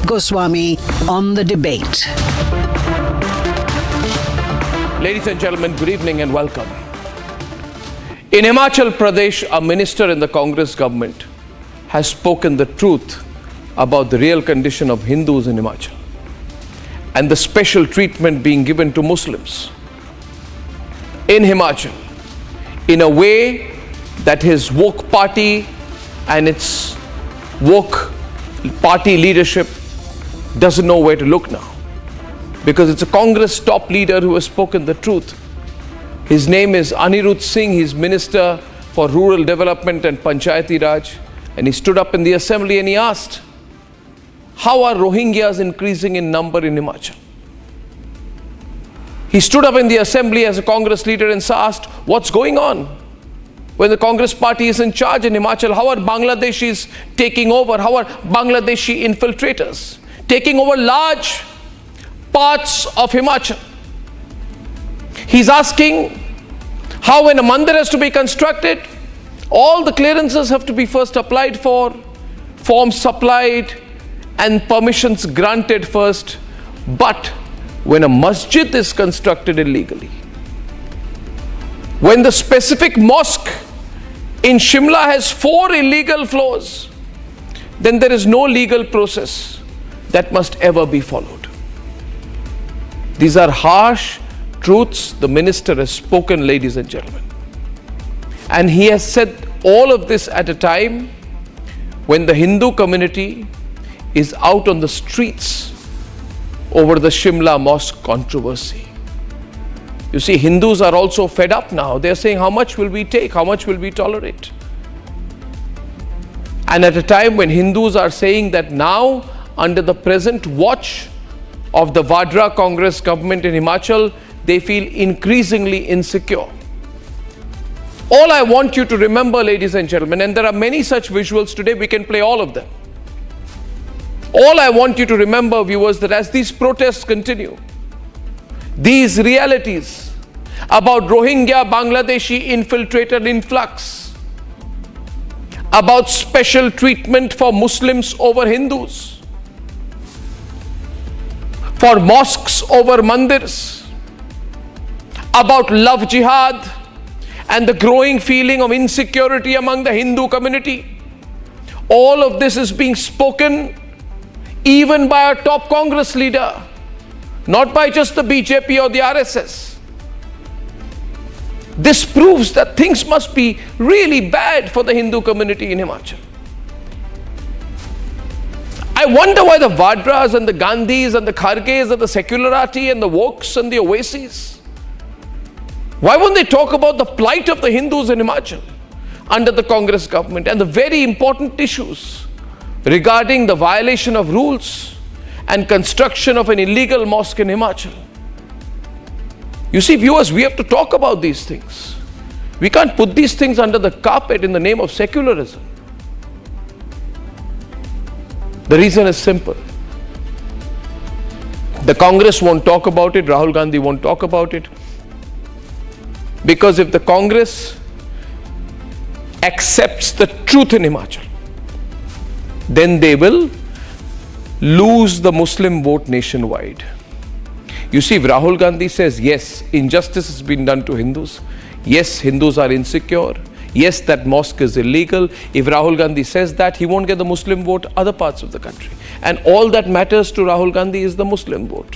Arnab Goswami on the debate. Ladies and gentlemen, good evening and welcome. In Himachal Pradesh, a minister in the Congress government has spoken the truth about the real condition of Hindus in Himachal and the special treatment being given to Muslims in Himachal in a way that his woke party and its woke party leadership doesn't know where to look now, because it's a Congress top leader who has spoken the truth. His name is Singh. He's Minister for Rural Development and Panchayati Raj, and he stood up in the assembly and he asked, how are Rohingyas increasing in number in Himachal? He stood up in the assembly as a Congress leader and asked, what's going on? When the Congress party is in charge in Himachal, how are Bangladeshis taking over? How are Bangladeshi infiltrators taking over large parts of Himachal? He's asking how, when a mandir has to be constructed, all the clearances have to be first applied for, forms supplied, and permissions granted first. But when a masjid is constructed illegally, when the specific mosque in Shimla has 4 illegal floors, then there is no legal process that must ever be followed. These are harsh truths the minister has spoken, ladies and gentlemen. And he has said all of this at a time when the Hindu community is out on the streets over the Shimla Mosque controversy. You see, Hindus are also fed up now. They're saying, how much will we take? How much will we tolerate? And at a time when Hindus are saying that now, under the present watch of the Vadra Congress government in Himachal, they feel increasingly insecure. All I want you to remember, ladies and gentlemen, and there are many such visuals today, we can play all of them. All I want you to remember, viewers, that as these protests continue, these realities about Rohingya Bangladeshi infiltrator influx, about special treatment for Muslims over Hindus, for mosques over mandirs, about love jihad and the growing feeling of insecurity among the Hindu community, all of this is being spoken even by our top Congress leader, not by just the BJP or the RSS. This proves that things must be really bad for the Hindu community in Himachal. I wonder why the Vadras and the Gandhis and the Kharges and the secularity and the Wokes and the Owaisis, why won't they talk about the plight of the Hindus in Himachal under the Congress government and the very important issues regarding the violation of rules and construction of an illegal mosque in Himachal? You see, viewers, we have to talk about these things. We can't put these things under the carpet in the name of secularism. The reason is simple. The Congress won't talk about it, Rahul Gandhi won't talk about it. Because if the Congress accepts the truth in Himachal, then they will lose the Muslim vote nationwide. You see, if Rahul Gandhi says, yes, injustice has been done to Hindus, yes, Hindus are insecure, yes, that mosque is illegal, if Rahul Gandhi says that, he won't get the Muslim vote other parts of the country. And all that matters to Rahul Gandhi is the Muslim vote.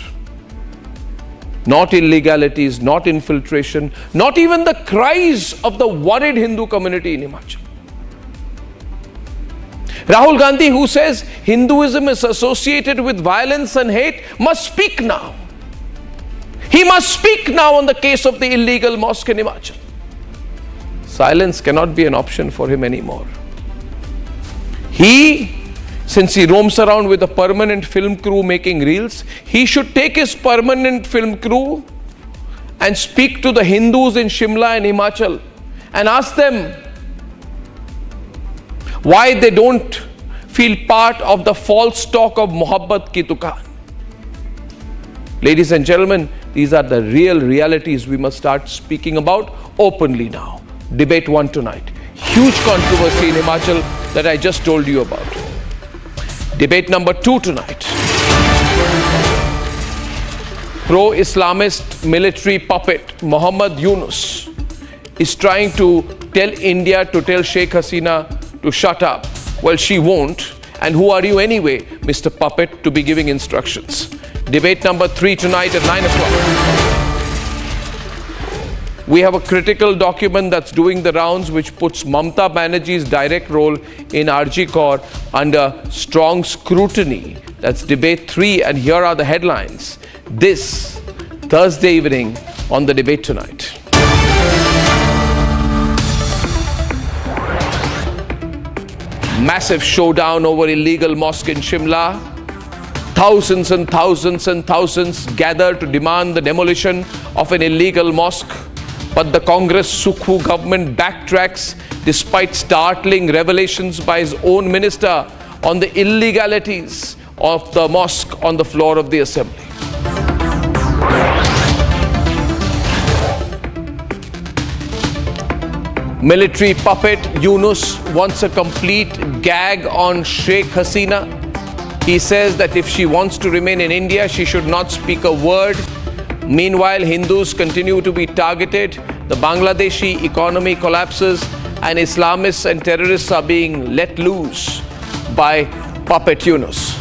Not illegalities, not infiltration, not even the cries of the worried Hindu community in Himachal. Rahul Gandhi, who says Hinduism is associated with violence and hate, must speak now. He must speak now on the case of the illegal mosque in Himachal. Silence cannot be an option for him anymore. Since he roams around with a permanent film crew making reels, he should take his permanent film crew and speak to the Hindus in Shimla and Himachal and ask them why they don't feel part of the false talk of Mohabbat ki Dukaan. Ladies and gentlemen, these are the real realities we must start speaking about openly now. Debate 1 tonight. Huge controversy in Himachal that I just told you about. Debate number 2 tonight. Pro-Islamist military puppet Muhammad Yunus is trying to tell India to tell Sheikh Hasina to shut up. Well, she won't. And who are you anyway, Mr. Puppet, to be giving instructions? Debate number 3 tonight at 9 o'clock. We have a critical document that's doing the rounds which puts Mamata Banerjee's direct role in RG Kaur under strong scrutiny. That's debate 3, and here are the headlines. This Thursday evening on the debate tonight. Massive showdown over illegal mosque in Shimla. Thousands and thousands and thousands gather to demand the demolition of an illegal mosque. But the Congress Sukhu government backtracks despite startling revelations by his own minister on the illegalities of the mosque on the floor of the assembly. Military puppet Yunus wants a complete gag on Sheikh Hasina. He says that if she wants to remain in India, she should not speak a word. Meanwhile, Hindus continue to be targeted, the Bangladeshi economy collapses, and Islamists and terrorists are being let loose by puppet Yunus.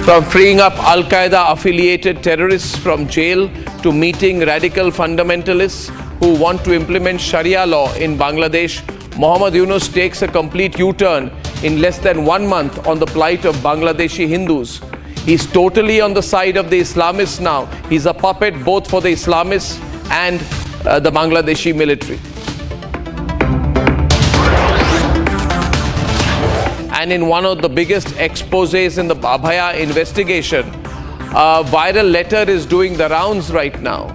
From freeing up Al-Qaeda affiliated terrorists from jail to meeting radical fundamentalists who want to implement Sharia law in Bangladesh, Muhammad Yunus takes a complete U-turn in less than 1 month on the plight of Bangladeshi Hindus. He's totally on the side of the Islamists now. He's a puppet both for the Islamists and the Bangladeshi military. And in one of the biggest exposés in the Abhaya investigation, a viral letter is doing the rounds right now,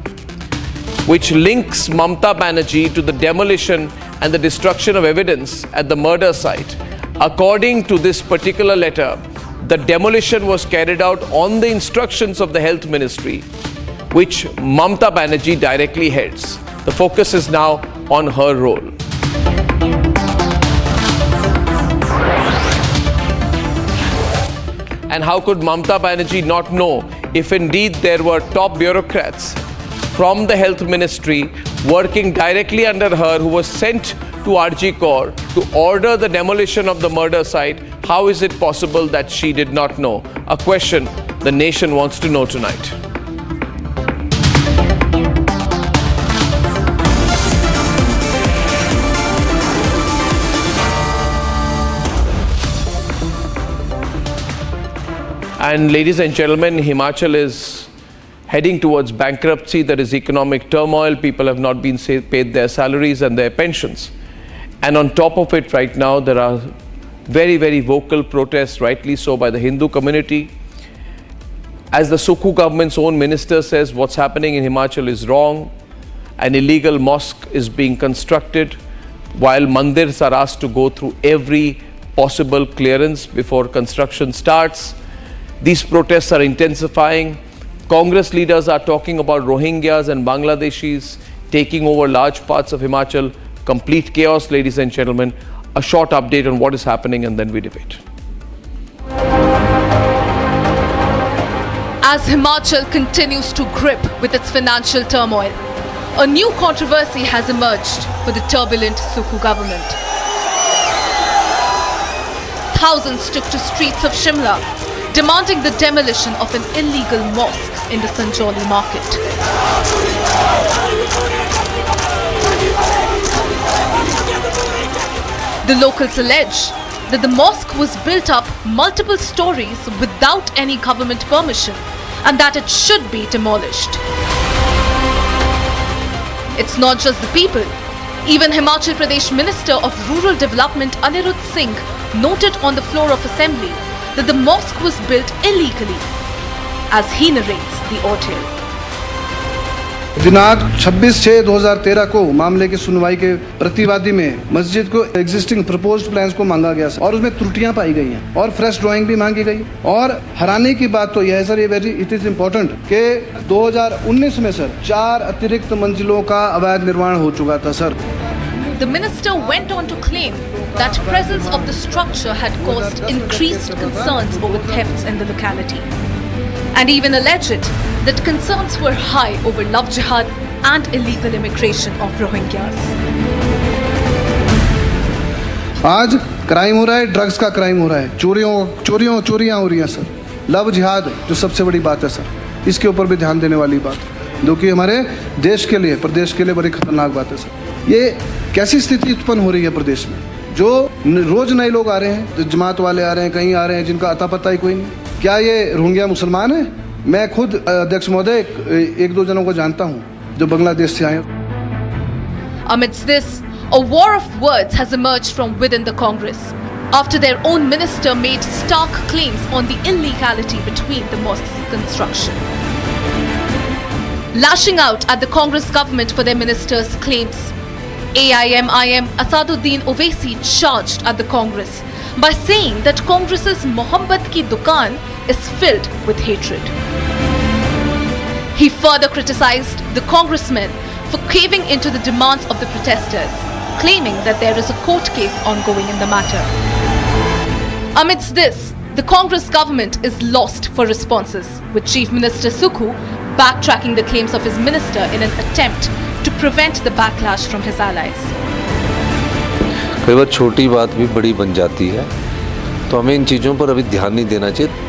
which links Mamata Banerjee to the demolition and the destruction of evidence at the murder site. According to this particular letter, the demolition was carried out on the instructions of the Health Ministry, which Mamata Banerjee directly heads. The focus is now on her role. And how could Mamata Banerjee not know if indeed there were top bureaucrats from the Health Ministry working directly under her who was sent to RG Kaur to order the demolition of the murder site? How is it possible that she did not know? A question the nation wants to know tonight. And ladies and gentlemen, Himachal is heading towards bankruptcy. There is economic turmoil. People have not been paid their salaries and their pensions. And on top of it right now, there are very, very vocal protests, rightly so, by the Hindu community. As the Sukhu government's own minister says, what's happening in Himachal is wrong. An illegal mosque is being constructed while mandirs are asked to go through every possible clearance before construction starts. These protests are intensifying. Congress leaders are talking about Rohingyas and Bangladeshis taking over large parts of Himachal. Complete chaos, ladies and gentlemen. A short update on what is happening and then we debate. As Himachal continues to grip with its financial turmoil, a new controversy has emerged for the turbulent Sukhu government. Thousands took to streets of Shimla, demanding the demolition of an illegal mosque in the Sanjauli market. The locals allege that the mosque was built up multiple stories without any government permission and that it should be demolished. It's not just the people. Even Himachal Pradesh Minister of Rural Development Anirudh Singh noted on the floor of assembly that the mosque was built illegally, as he narrates the ordeal. दिनांक 26/6/2013 को मामले की सुनवाई के प्रतिवादी में मस्जिद को एग्जिस्टिंग प्रपोज्ड प्लान्स को मांगा गया और उसमें त्रुटियां पाई गई हैं और फ्रेश ड्राइंग भी मांगी गई। और हैरानी की बात तो यह है सर, ये इट इज इम्पोर्टेंट कि 2019 में सर 4 अतिरिक्त मंजिलों का अवैध निर्माण हो चुका था sir. The minister went on to claim that presence of the structure had caused increased concerns over thefts in the locality, and even alleged that concerns were high over love jihad and illegal immigration of Rohingyas. आज crime हो रहा है, drugs का crime हो रहा है, चोरियां हो रही हैं सर। लव जिहाद जो सबसे बड़ी बात है सर, इसके ऊपर भी ध्यान देने वाली बात है, जो कि हमारे देश के लिए, प्रदेश के लिए बड़ी खतरनाक बात है सर। ये कैसी स्थिति उत्पन्न हो रही है प्रदेश में, जो रोज नए लोग आ रहे हैं, जमात वाले आ रहे हैं, कहीं आ रहे हैं जिनका अता पता ही कोई नहीं। क्या ये रोहिंग्या मुसलमान है? मैं खुद अध्यक्ष महोदय एक दो जनों को जानता हूं जो बांग्लादेश से आए। Amidst this, a war of words has emerged from within the Congress after their own minister made stark claims on the illegality between the mosque's construction. Lashing out at the Congress government for their minister's claims, AIMIM Asaduddin Owaisi charged at the Congress by saying that Congress's Mohammed ki dukaan is filled with hatred. He further criticized the congressmen for caving into the demands of the protesters, claiming that there is a court case ongoing in the matter. Amidst this, the Congress government is lost for responses, with Chief Minister Sukhu backtracking the claims of his minister in an attempt to prevent the backlash from his allies. कई बार छोटी बात भी बड़ी बन जाती है, तो हमें इन चीज़ों पर अभी ध्यान नहीं देना चाहिए।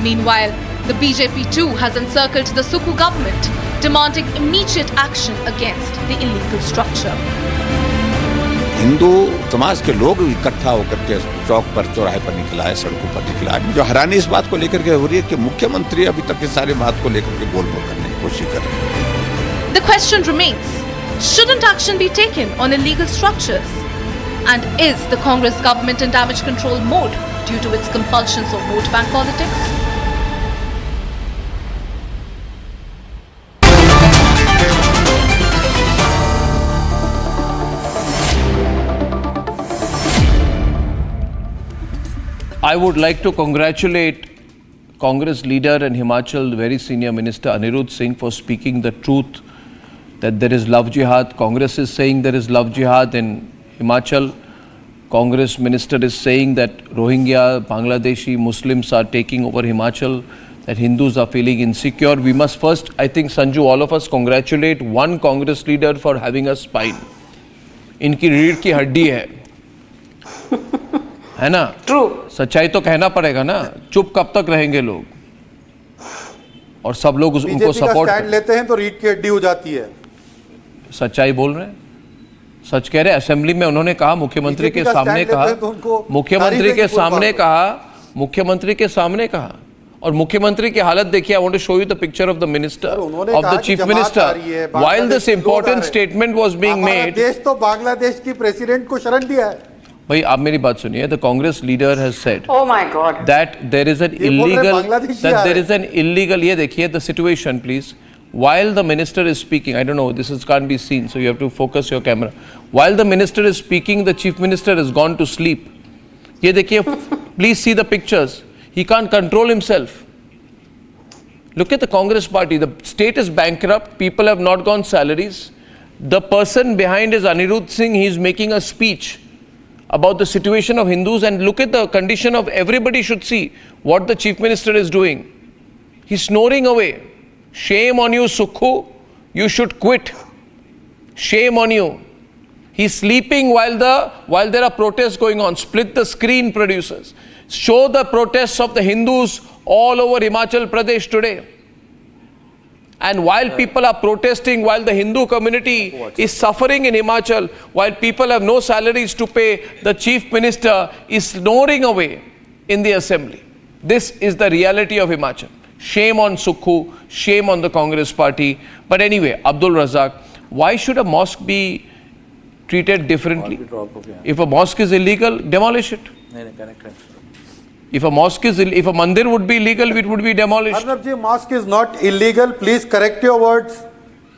Meanwhile, the BJP too has encircled the Sukhu government, demanding immediate action against the illegal structure. Hindu समाज के लोग इकट्ठा होकर के चौक पर, चौराहे पर निकला है, सड़कों पर निकला है। जो हैरानी इस बात को लेकर के हो रही है कि मुख्यमंत्री अभी तक इस सारी बात को लेकर के गोल-मोल करने की कोशिश कर रहे हैं। The question remains, shouldn't action be taken on illegal structures? And is the Congress government in damage control mode due to its compulsions of vote bank politics? I would like to congratulate Congress leader and Himachal very senior minister Anirudh Singh for speaking the truth that there is love jihad. Congress is saying there is love jihad in Himachal. Congress minister is saying that Rohingya, Bangladeshi Muslims are taking over Himachal, that Hindus are feeling insecure. We must first, I think, Sanju, all of us congratulate one Congress leader for having a spine. इनकी रीढ़ की हड्डी है ना? True. सच्चाई तो कहना पड़ेगा ना, चुप कब तक रहेंगे लोग? और सब लोग उनको सपोर्ट स्टैंड लेते हैं तो रीढ़ की हड्डी हो जाती है। सच्चाई बोल रहे हैं, सच कह रहे हैं। असेंबली में उन्होंने कहा, मुख्यमंत्री के सामने कहा, मुख्यमंत्री के सामने कहा, मुख्यमंत्री के सामने कहा, और मुख्यमंत्री की हालत देखिए। I want to show you the picture of the minister, of the chief minister, while this important statement was being made. देश तो बांग्लादेश की प्रेसिडेंट को शरण दिया है। भाई आप मेरी बात सुनिए। The Congress leader has said that there is an illegal, ये देखिए the situation please. While the minister is speaking, I don't know, this can't be seen, so you have to focus your camera. While the minister is speaking, the chief minister has gone to sleep. ये देखिए, please see the pictures. He can't control himself. Look at the Congress party. The state is bankrupt. People have not gone salaries. The person behind is Anirudh Singh. He is making a speech about the situation of Hindus, and look at the condition of everybody. Should see what the chief minister is doing. He's snoring away. Shame on you, Sukhu. You should quit. Shame on you. He's sleeping while there are protests going on. Split the screen, producers. Show the protests of the Hindus all over Himachal Pradesh today. And while people are protesting, while the Hindu community is suffering in Himachal, while people have no salaries to pay, the chief minister is snoring away in the assembly. This is the reality of Himachal. Shame on Sukhu, shame on the Congress party. But anyway, Abdul Razak, why should a mosque be treated differently? If a mosque is illegal, demolish it. If a if a mandir would be illegal, it would be demolished. Arnab ji, mosque is not illegal. Please correct your words.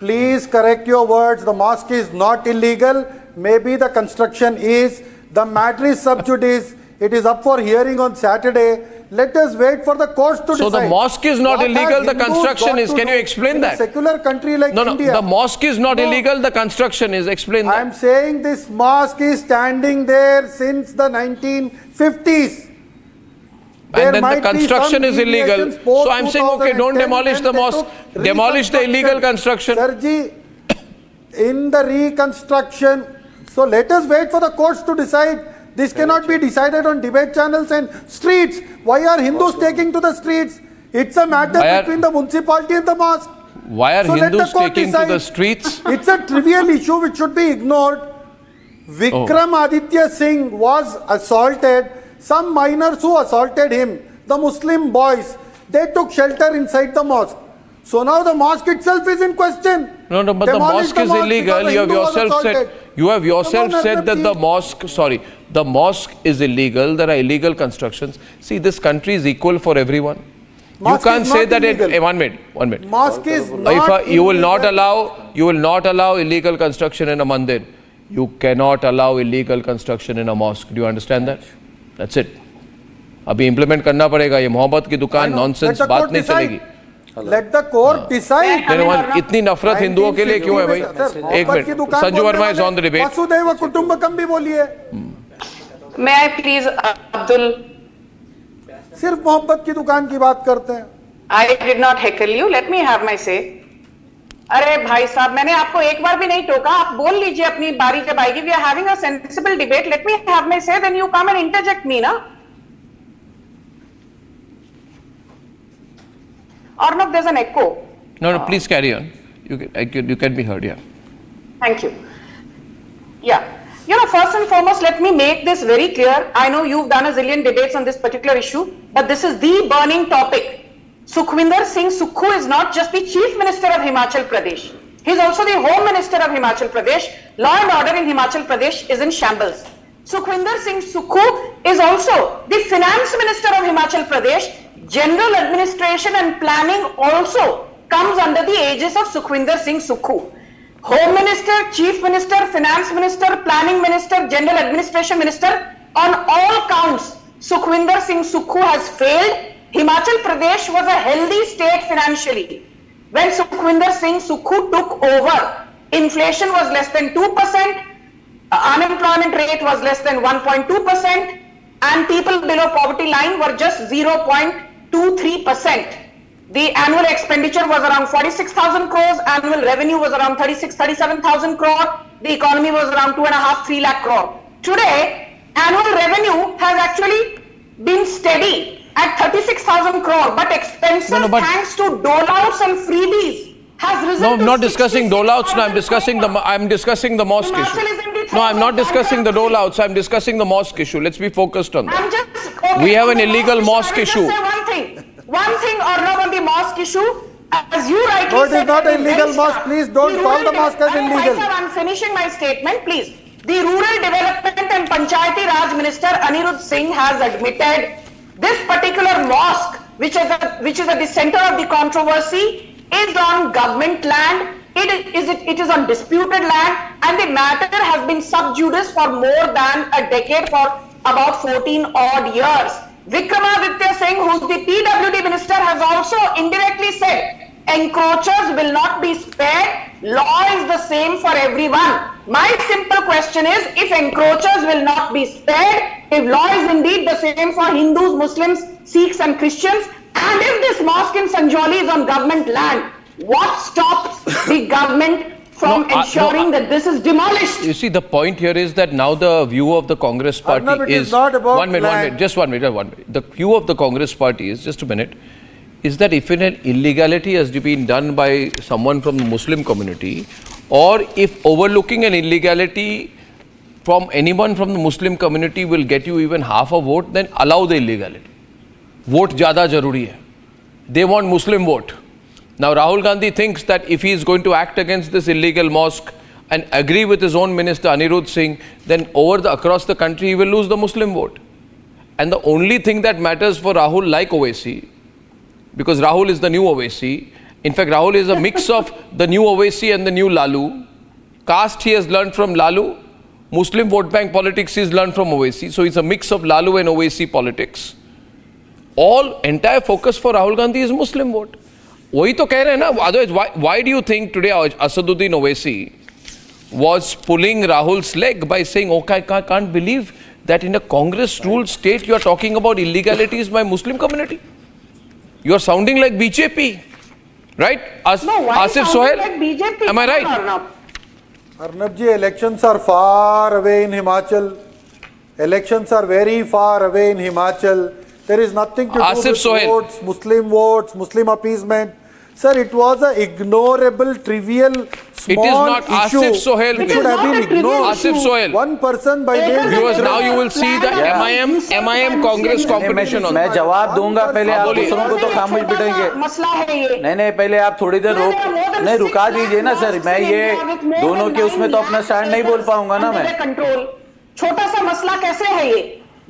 Please correct your words. The mosque is not illegal. Maybe the construction is. The matter is sub judice. It is up for hearing on Saturday. Let us wait for the courts to decide. So the mosque is not What illegal, has the Hindus construction got is. to Can you do explain in that? A secular country like No, India. the mosque is not No. illegal, the construction is. Explain that. I am saying this mosque is standing there since the 1950s. And then the construction is illegal. So I'm saying, okay, don't demolish the mosque. Demolish the illegal construction. Sirji, in the reconstruction, so let us wait for the courts to decide. This cannot be decided on debate channels and streets. Why are Hindus taking to the streets? It's a matter between the municipality and the mosque. Why are So let the Hindus court taking to decide. the streets? It's a trivial issue which should be ignored. Vikramaditya Singh was assaulted. Some minors who assaulted him, the Muslim boys, they took shelter inside the mosque. So now the mosque itself is in question. No, but Demolish the mosque is illegal. because You have the Hindu was yourself said. assaulted. You have yourself Come on, said that Arnab the ji. mosque. Sorry, the mosque is illegal. There are illegal constructions. See, this country is equal for everyone. Mosque You can't is say not that it. illegal. 1 minute. 1 minute. Mosque is If not you will not illegal. allow illegal construction in a mandir, you cannot allow illegal construction in a mosque. Do you understand that? That's it. अभी implement करना पड़ेगा. ये मोहब्बत की दुकान nonsense बात नहीं चलेगी. Let the court decide. इतनी नफरत हिंदुओं के लिए क्यों है भाई? एक minute. Sanju Verma is on the debate. वसुदैव कुटुंबकम भी बोलिए. May I please, Abdul? सिर्फ मोहब्बत की दुकान की बात करते हैं. I did not heckle you. Let me have my say. अरे भाई साहब, मैंने आपको एक बार भी नहीं टोका. आप बोल लीजिए अपनी बारी जब आएगी. We are having a sensible debate. Let me have my say. Then you come and interject me, na? Arnab, there's an echo. No, please carry on. You can be heard, yeah. Thank you. Yeah. You know, first and foremost, let me make this very clear. I know you've done a zillion debates on this particular issue, but this is the burning topic. Sukhvinder Singh Sukhu is not just the Chief Minister of Himachal Pradesh. He's also the Home Minister of Himachal Pradesh. Law and order in Himachal Pradesh is in shambles. Sukhvinder Singh Sukhu is also the Finance Minister of Himachal Pradesh. General administration and planning also comes under the aegis of Sukhvinder Singh Sukhu. Home Minister, Chief Minister, Finance Minister, Planning Minister, General Administration Minister, on all counts, Sukhvinder Singh Sukhu has failed. Himachal Pradesh was a healthy state financially. When Sukhvinder Singh Sukhu took over, inflation was less than 2%, unemployment rate was less than 1.2%, and people below poverty line were just 0.23%. The annual expenditure was around 46,000 crores, annual revenue was around 37,000 crore, the economy was around 2.5-3 lakh crore. Today, annual revenue has actually been steady at 36,000 crore, but expenses thanks to dole-outs and freebies has risen. No, I'm to not discussing dole-outs. No, I'm discussing the mosque issue. No, I'm not discussing the dole-outs. I'm discussing the mosque issue. Let's be focused on that. We have an illegal mosque issue. One thing, Arnab, on the mosque issue, as you rightly No, it said, is not an illegal mosque. Please don't call the mosque as illegal. I'm finishing my statement, please. The Rural Development and Panchayati Raj Minister Anirudh Singh has admitted this particular mosque, which is at the center of the controversy, is on government land. It is on disputed land, and the matter has been sub judice for more than a decade, for about 14 odd years. Vikramaditya Singh, who's the PWD minister, has also indirectly said encroachers will not be spared. Law is the same for everyone. My simple question is, if encroachers will not be spared, if law is indeed the same for Hindus, Muslims, Sikhs and Christians, and if this mosque in Sanjauli is on government land, what stops the government from ensuring that this is demolished? You see, the point here is that now the view of the Congress party Arnab, it is not about one minute, just one minute. The view of the Congress party is, just a minute, is that if an illegality has been done by someone from the Muslim community, or if overlooking an illegality from anyone from the Muslim community will get you even half a vote, then allow the illegality. Vote zyada jaruri hai. They want Muslim vote. Now Rahul Gandhi thinks that if he is going to act against this illegal mosque and agree with his own minister Anirudh Singh, then across the country he will lose the Muslim vote. And the only thing that matters for Rahul, like Owaisi, because Rahul is the new Owaisi, In fact, Rahul is a mix of the new Owaisi and the new Lalu. Caste he has learned from Lalu. Muslim vote bank politics he has learned from Owaisi. So it's a mix of Lalu and Owaisi politics. All entire focus for Rahul Gandhi is Muslim vote. वही तो कह रहे हैं ना. Otherwise, why do you think today Asaduddin Owaisi was pulling Rahul's leg by saying, okay, I can't believe that in a Congress-ruled state you are talking about illegalities by Muslim community? You are sounding like BJP, right? Asif Sohail, like BJP? am I right? Arnab ji, elections are far away in Himachal. Elections are very far away in Himachal. There is nothing to do with votes, Muslim appeasement. Sir, it was an ignorable, trivial, small It is not issue. Asif Sohail. It should have been ignored. Asif Sohail. One person by name. Viewers, now you will see the MIM Congress competition on. मैं जवाब दूंगा, पहले आप दूसरों को तो खामोश बिठाएंगे. मसला है ये. नहीं पहले आप थोड़ी देर नहीं रुका दीजिए ना सर. मैं ये दोनों के उसमें तो अपना स्टैंड नहीं बोल पाऊंगा ना मैं. कंट्रोल. छोटा सा मसला कैसे है ये?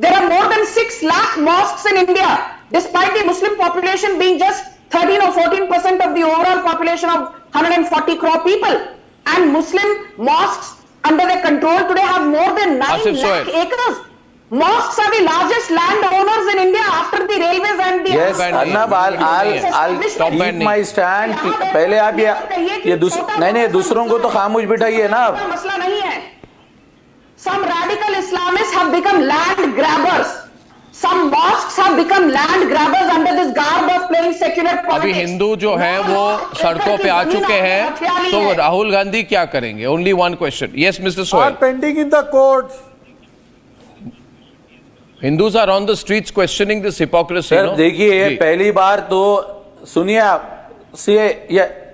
There are more than 6 lakh mosques in India, despite the Muslim population being just 13 or 14% of the overall population of 140 crore people. And Muslim mosques under their control today have more than 9 lakh acres. Mosques are the largest landowners in India after the railways and the... Yes, Arnab, I'll keep my stand. पहले आप ये दूसरों को तो खामोश बिठाइए ना आप. मसला नहीं है. Some radical Islamists have become land grabbers. Some mosques have become land grabbers under this garb of playing secular politics. अभी हिंदू जो हैं वो सड़कों पे आ चुके हैं, तो राहुल गांधी क्या करेंगे? Only one question. Yes, Mr. Sohail. Are pending in the courts. Hindus are on the streets questioning this hypocrisy. Sir देखिए, पहली बार तो सुनिए आप,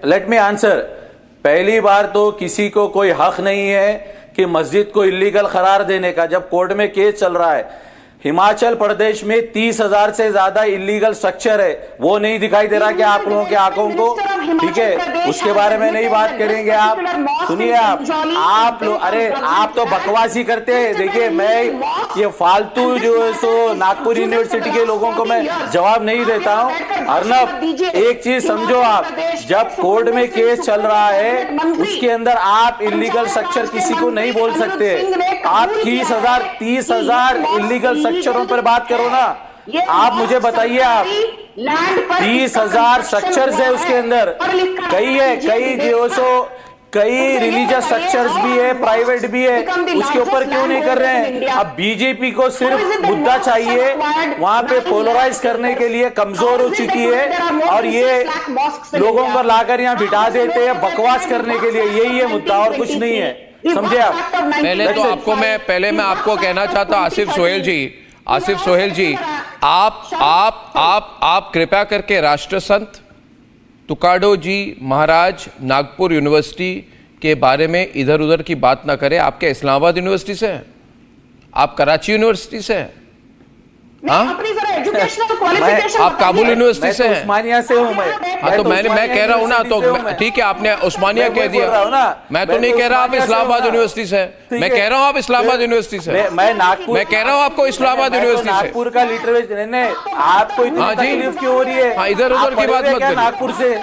let me answer. पहली बार तो किसी को कोई हक नहीं है कि मस्जिद को इलीगल करार देने का. जब कोर्ट में केस चल रहा है, हिमाचल प्रदेश में 30,000 से ज्यादा इलीगल स्ट्रक्चर है, वो नहीं दिखाई दे रहा क्या आप लोगों के आंखों को? ठीक है, उसके बारे में नहीं बात करेंगे आप. सुनिए आप लोग, अरे आप तो बकवास ही करते हैं. देखिए, मैं ये फालतू जो है सो नागपुर यूनिवर्सिटी के लोगों को मैं जवाब नहीं देता हूं. अर्नब, एक चीज समझो आप, जब कोर्ट में केस चल रहा है उसके अंदर आप इलीगल स्ट्रक्चर किसी को नहीं बोल सकते. आप 30,000 इलीगल स्ट्रक्चरों पर बात करो ना. आप मुझे बताइए, आप 30,000 स्ट्रक्चर्स है उसके अंदर, कई रिलीजियस स्ट्रक्चर्स भी है, प्राइवेट भी है, उसके ऊपर क्यों नहीं कर रहे हैं? अब बीजेपी को सिर्फ मुद्दा चाहिए, वहां पे पोलराइज करने के लिए कमजोर हो चुकी है और ये लोगों को लाकर यहाँ बिठा देते हैं बकवास करने के लिए. यही है मुद्दा और कुछ नहीं है. समझे आप? पहले मैं आपको कहना चाहता आसिफ सोहेल जी, आप कृपया करके राष्ट्र संत तुकाडो जी महाराज नागपुर यूनिवर्सिटी के बारे में इधर उधर की बात ना करें. आप क्या इस्लामाबाद यूनिवर्सिटी से हैं? आप कराची यूनिवर्सिटी से हैं? आप काबुल यूनिवर्सिटी से हैं? उस्मानिया से हूं मैं. हाँ, तो मैं कह रहा हूँ ना, तो ठीक है, आपने उस्मानिया कह दिया. मैं तो नहीं कह रहा आप इस्लामाबाद यूनिवर्सिटी से. मैं कह रहा हूँ आप इस्लामाबाद यूनिवर्सिटी से. मैं कह रहा हूँ आपको इस्लामाबाद यूनिवर्सिटी से. नागपुर का लिटरेचर आपको इतनी तकलीफ क्यों हो रही है? इधर उधर की बात मत करिए. नागपुर से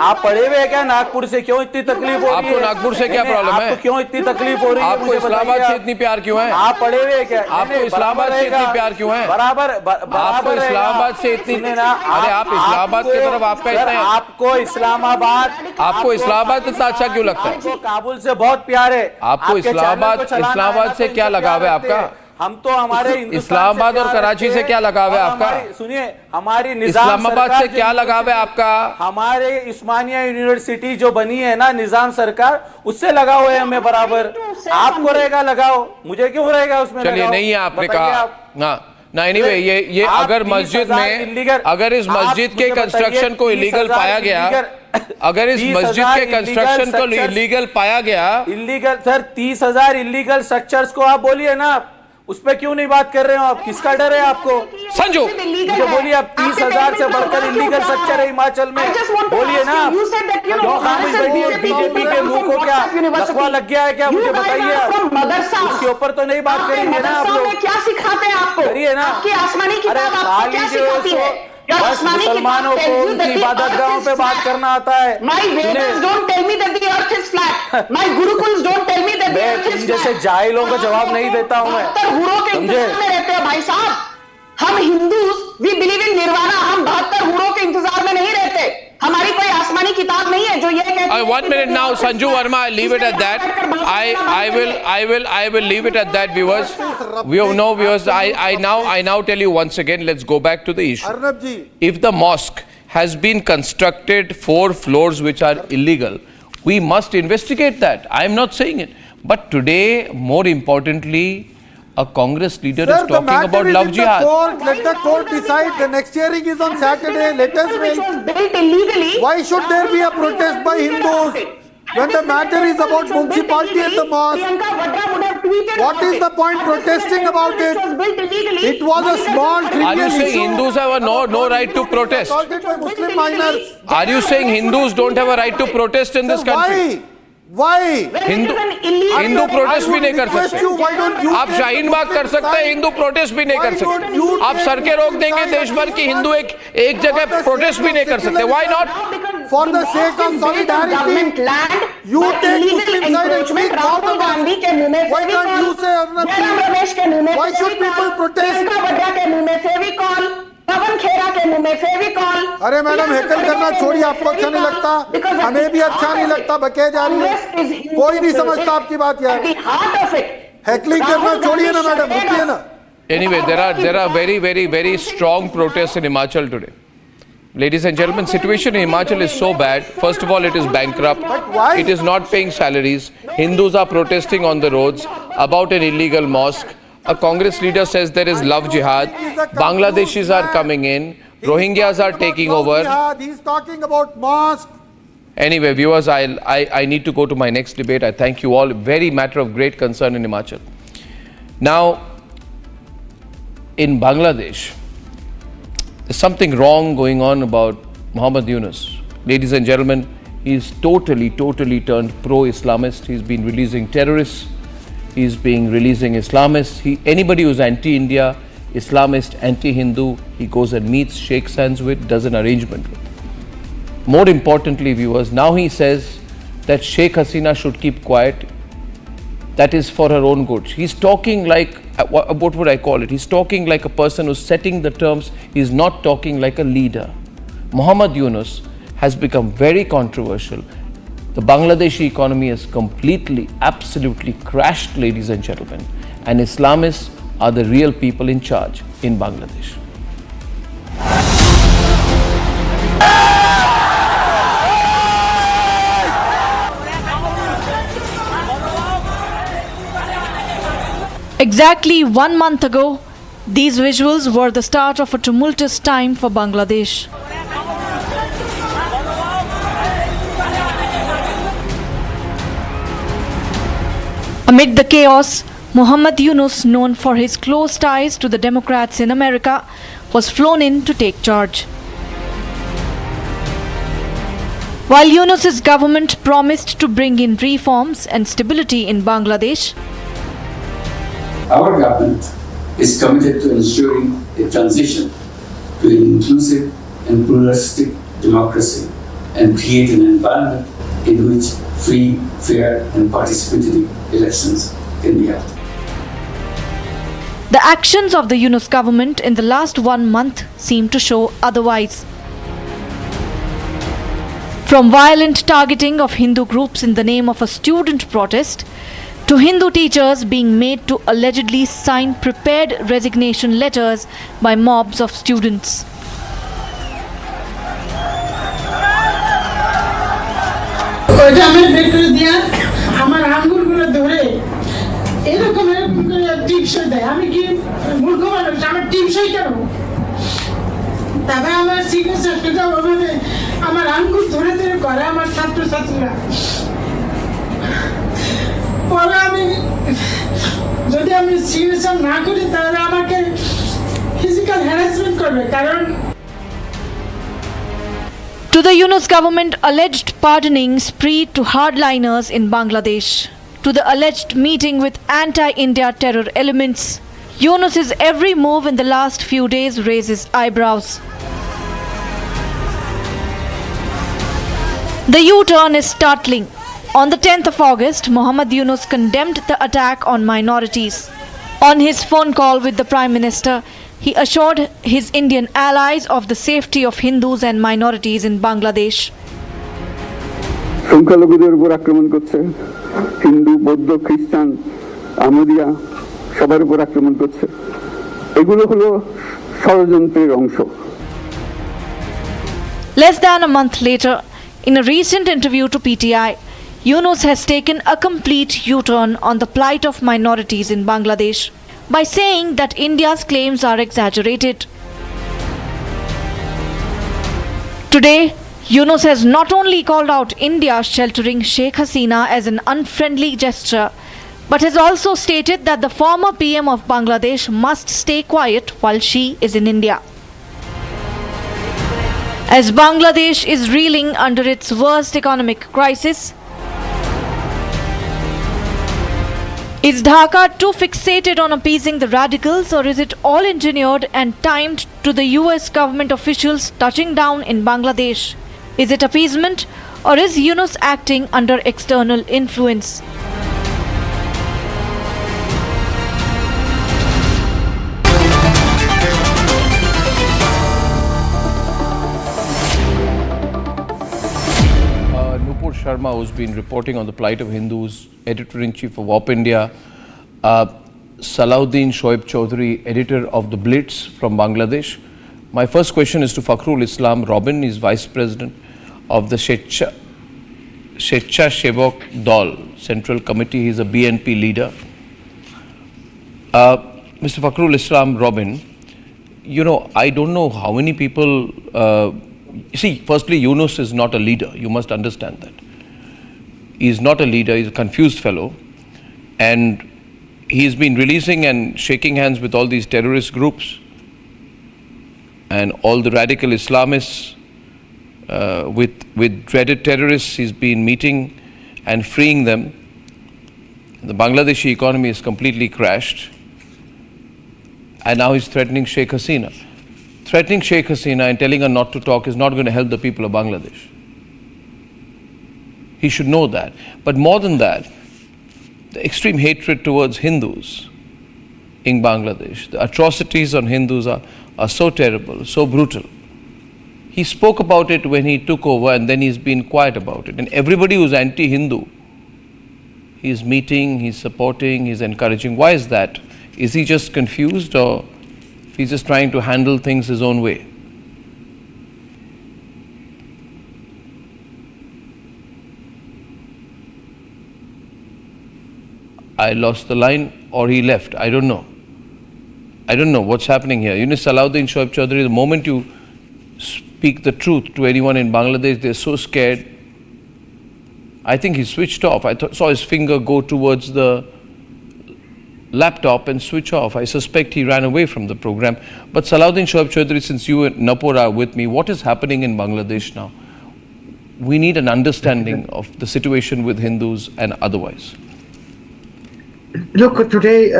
आप पढ़े हुए हैं क्या? नागपुर से क्यों इतनी तकलीफ हो रही है? आपको नागपुर से क्या प्रॉब्लम है? आपको क्यों इतनी तकलीफ हो रही है? आपको इस्लामाबाद से इतनी प्यार क्यों है? आप पढ़े हुए हैं क्या? आपको इस्लामाबाद से इतनी प्यार क्यों है? बराबर आपको इस्लामाबाद से इतनी, अरे आप इस्लामाबाद की तरफ आपका इतना है. आपको इस्लामाबाद इतना अच्छा क्यों लगता है? आपको काबुल से बहुत प्यार है. आपको इस्लामाबाद से क्या लगाव है आपका? हम तो हमारे इस्लामाबाद और कराची से क्या लगाव है आपका? सुनिए, हमारी इस्लामाबाद से क्या लगाव है आपका? हमारे उस्मानिया यूनिवर्सिटी जो बनी है ना, निजाम सरकार, उससे लगाव है हमें बराबर. आपको रहेगा लगाओ, मुझे क्यों रहेगा उसमें? चलिए, नहीं है, आपने कहा ना. एनीवे, ये अगर मस्जिद में, अगर इस मस्जिद के कंस्ट्रक्शन को इलीगल पाया गया, अगर इस मस्जिद के कंस्ट्रक्शन को इलीगल पाया गया, इलीगल सर 30,000 इलीगल स्ट्रक्चर्स को आप बोलिए ना, उस पर क्यों नहीं बात कर रहे हो आप? किसका डर है आपको? संजू, मुझे बोलिए, आप 30,000 से बढ़कर इलीगल स्ट्रक्चर है हिमाचल में, बोलिए ना. क्यों खामोश बैठी है? बीजेपी के मुंह को क्या लकवा लग गया है क्या? मुझे बताइए आप. उसके ऊपर तो नहीं बात करेंगे ना आप लोग. क्या सिखाते हैं आपको? करिए ना. आसमानी अरे खाली जो Your बस Asmani मुसलमानों kitab को tells you उनकी that the इबादत earth गाहों is पे बात flat. करना आता है. My Vedas don't tell me that the earth is flat. My Gurukuls don't tell me that the मैं earth is तुम flat. जैसे जाहिलों का जवाब नहीं देता हूं मैं. 72 हुरों के समझे? इंतजार में रहते हैं भाई साहब. हम Hindus we believe in nirvana. हम 72 हुरों के इंतजार में नहीं रहते. हमारी कोई आसमानी किताब नहीं है जो ये कहती है. 1 minute now, Sanju Verma. I'll leave it at that. I will leave it at that, viewers. Viewers. I now tell you once again. Let's go back to the issue. Arnab ji. If the mosque has been constructed 4 floors which are illegal, we must investigate that. I am not saying it. But today, more importantly, a Congress leader is talking about love jihad. Let the court decide. The next hearing is on Saturday. Let us wait. It was built illegally. Why should there be a protest by Hindus when the matter is about municipality and the mosque? Priyanka Vadra would have tweeted What is the point protesting about it? It was built illegally. It was a small Are trivial you saying issue. Hindus have no right to protest? Assaulted by Muslim minors. Are you saying Hindus don't have a right to protest in this country? Why? Hindu protest भी नहीं कर सकते. Why don't you आप शाहीन बाग कर सकते हैं, Hindu protest भी नहीं कर सकते. आप सड़कें रोक देंगे देश भर की, हिंदू एक जगह प्रोटेस्ट भी नहीं कर सकते. Why not? For the sake of solidarity, you take Muslim side and speak for the Gandhi के मुंह में Why can't you say Arnab Jairam ji? Ramesh के मुंह में Why should people protest? Priyanka Vadra के मुंह में फेविकॉल, पवन खेरा के मुंह में फेविकॉल. अरे मैडम हेकल करना छोड़िए, आपको अच्छा नहीं लगता, हमें भी अच्छा नहीं लगता, बके जा रही है, कोई नहीं समझता आपकी बात यार. The heart of it. हेकलिंग करना छोड़िए ना मैडम, रुकिए ना. Anyway, there are very strong protests in Himachal today. Ladies and gentlemen, situation in Himachal is so bad. First of all, it is bankrupt. But why? It is not paying salaries. Hindus are protesting on the roads about an illegal mosque. A Congress leader says there is love jihad. Bangladeshis are coming in. Rohingyas are taking over. He's talking about mosque. Anyway, viewers, I need to go to my next debate. I thank you all. Very matter of great concern in Himachal. Now, in Bangladesh, there's something wrong going on about Muhammad Yunus. Ladies and gentlemen, he's totally turned pro-Islamist. He's been releasing terrorists. He's been releasing Islamists. Anybody who's anti-India, Islamist, anti-Hindu, he goes and meets, shakes hands with, does an arrangement with. More importantly, viewers, now he says that Sheikh Hasina should keep quiet. That is for her own good. He's talking like, what would I call it? He's talking like a person who's setting the terms. He's not talking like a leader. Muhammad Yunus has become very controversial. The Bangladeshi economy has completely, absolutely crashed, ladies and gentlemen. And Islamists are the real people in charge in Bangladesh. Exactly 1 month ago, these visuals were the start of a tumultuous time for Bangladesh. Amid the chaos, Muhammad Yunus, known for his close ties to the Democrats in America, was flown in to take charge. While Yunus's government promised to bring in reforms and stability in Bangladesh, our government is committed to ensuring a transition to an inclusive and pluralistic democracy and create an environment in which free, fair and participatory elections can be held. the actions of the Yunus government in the last 1 month seem to show otherwise. From violent targeting of Hindu groups in the name of a student protest, to Hindu teachers being made to allegedly sign prepared resignation letters by mobs of students. যদি আমি signature না করি তাহলে আমাকে physical harassment করবে কারণ To the Yunus government alleged pardoning spree to hardliners in Bangladesh, to the alleged meeting with anti-India terror elements, Yunus's every move in the last few days raises eyebrows. The U-turn is startling. On the 10th of August, Muhammad Yunus condemned the attack on minorities. On his phone call with the Prime Minister, he assured his Indian allies of the safety of Hindus and minorities in Bangladesh. সংখ্যালঘুদের উপর আক্রমণ করছে, হিন্দু, বৌদ্ধ, খ্রিস্টান, আহমদিয়া সবার উপর আক্রমণ করছে। এগুলো হলো ষড়যন্ত্রের অংশ। Less than a month later, in a recent interview to PTI, Yunus has taken a complete U-turn on the plight of minorities in Bangladesh by saying that India's claims are exaggerated. Today, Yunus has not only called out India sheltering Sheikh Hasina as an unfriendly gesture, but has also stated that the former PM of Bangladesh must stay quiet while she is in India. As Bangladesh is reeling under its worst economic crisis, is Dhaka too fixated on appeasing the radicals, or is it all engineered and timed to the US government officials touching down in Bangladesh? Is it appeasement, or is Yunus acting under external influence? Sharma, who's been reporting on the plight of Hindus, editor-in-chief of WaQf India, Salahuddin Shoaib Chaudhary, editor of The Blitz from Bangladesh. My first question is to Fakhrul Islam Robin. He's vice president of the Shebok Dal Central Committee. He's a BNP leader. Mr. Fakhrul Islam Robin, you know, I don't know how many people, see, firstly, Yunus is not a leader. You must understand that. He's not a leader, he's a confused fellow, and he's been releasing and shaking hands with all these terrorist groups and all the radical Islamists, with dreaded terrorists. He's been meeting and freeing them. The Bangladeshi economy is completely crashed, and now he's threatening Sheikh Hasina. Threatening Sheikh Hasina and telling her not to talk is not going to help the people of Bangladesh. He should know that. But more than that, the extreme hatred towards Hindus in Bangladesh, the atrocities on Hindus are so terrible, so brutal. He spoke about it when he took over, and then he's been quiet about it. And everybody who's anti-Hindu, he's meeting, he's supporting, he's encouraging. Why is that? Is he just confused, or he's just trying to handle things his own way? I lost the line, or he left. I don't know. I don't know what's happening here. You know, Salahuddin Shoaib Chaudhary, the moment you speak the truth to anyone in Bangladesh, they're so scared. I think he switched off. I saw his finger go towards the laptop and switch off. I suspect he ran away from the program. But Salahuddin Shoaib Chaudhary, since you and Napur are with me, what is happening in Bangladesh now? We need an understanding of the situation with Hindus and otherwise. Look, today,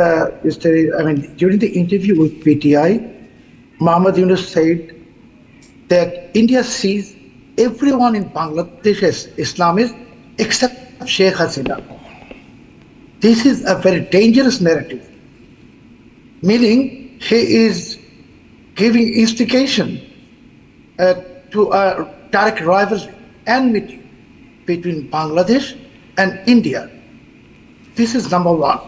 during the interview with PTI, Muhammad Yunus said that India sees everyone in Bangladesh as Islamist except Sheikh Hasina. This is a very dangerous narrative, meaning he is giving instigation to a direct rivalry and meeting between Bangladesh and India. This is number one.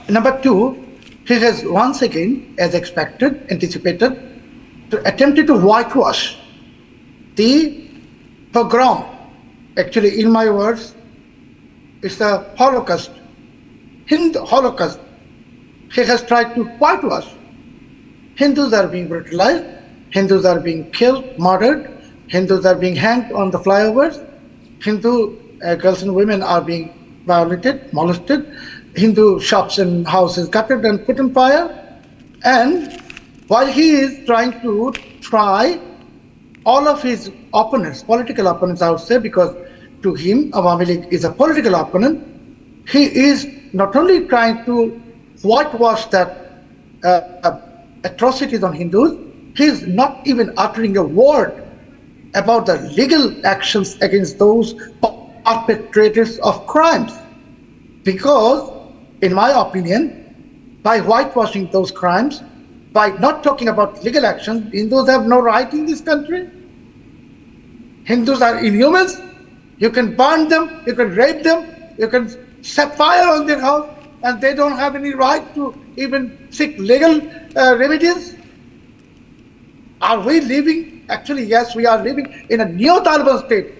Number two, he has once again, as expected, anticipated, attempted to whitewash the pogrom. Actually, in my words, it's a Holocaust, Hindu Holocaust. He has tried to whitewash. Hindus are being brutalized, Hindus are being killed, murdered, Hindus are being hanged on the flyovers, Hindu girls and women are being violated, molested, Hindu shops and houses gutted and put on fire. And while he is trying to all of his opponents, political opponents, I would say, because to him, Awami League is a political opponent, he is not only trying to whitewash that atrocities on Hindus, he is not even uttering a word about the legal actions against those perpetrators of crimes. Because, in my opinion, by whitewashing those crimes, by not talking about legal actions, Hindus have no right in this country. Hindus are inhumans. You can burn them, you can rape them, you can set fire on their house, and they don't have any right to even seek legal remedies. Are we living? Actually, yes, we are living in a neo-Taliban state.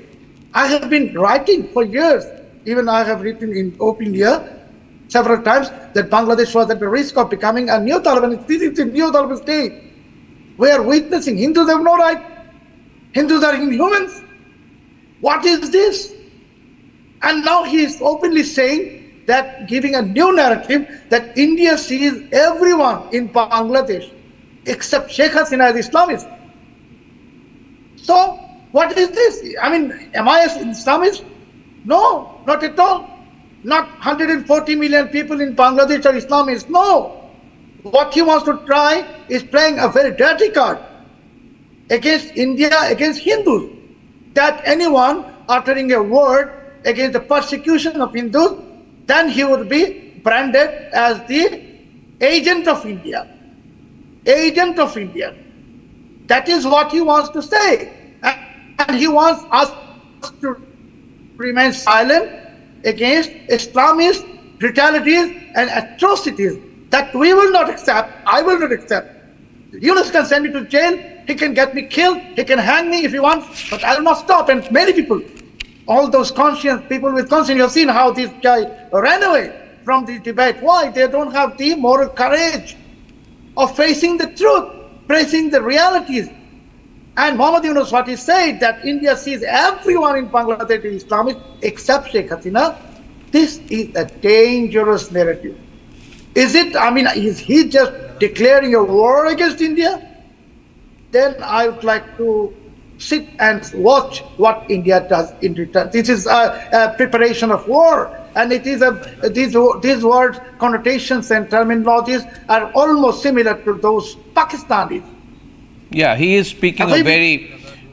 I have been writing for years. Even I have written in Open India several times that Bangladesh was at the risk of becoming a neo-Taliban. This is a neo-Taliban state. We are witnessing Hindus have no right. Hindus are inhumans. What is this? And now he is openly saying that, giving a new narrative that India sees everyone in Bangladesh except Sheikh Hasina as Islamist. So, what is this? I mean, am I an Islamist? No, not at all. Not 140 million people in Bangladesh are Islamists. No. What he wants to try is playing a very dirty card against India, against Hindus. That anyone uttering a word against the persecution of Hindus, then he would be branded as the agent of India. Agent of India. That is what he wants to say. And he wants us to remain silent against Islamist brutalities and atrocities that we will not accept. I will not accept. Yunus can send me to jail, he can get me killed, he can hang me if he wants, but I will not stop. And many people, all those conscience, people with conscience, you have seen how this guy ran away from the debate. Why? They don't have the moral courage of facing the truth, facing the realities. And Muhammad Yunus, what he said, that India sees everyone in Bangladesh as Islamist except Sheikh Hasina, this is a dangerous narrative. Is it, I mean, is he just declaring a war against India? Then I would like to sit and watch what India does in return. This is a preparation of war, and it is these words, connotations and terminologies are almost similar to those Pakistanis. Yeah, he is speaking a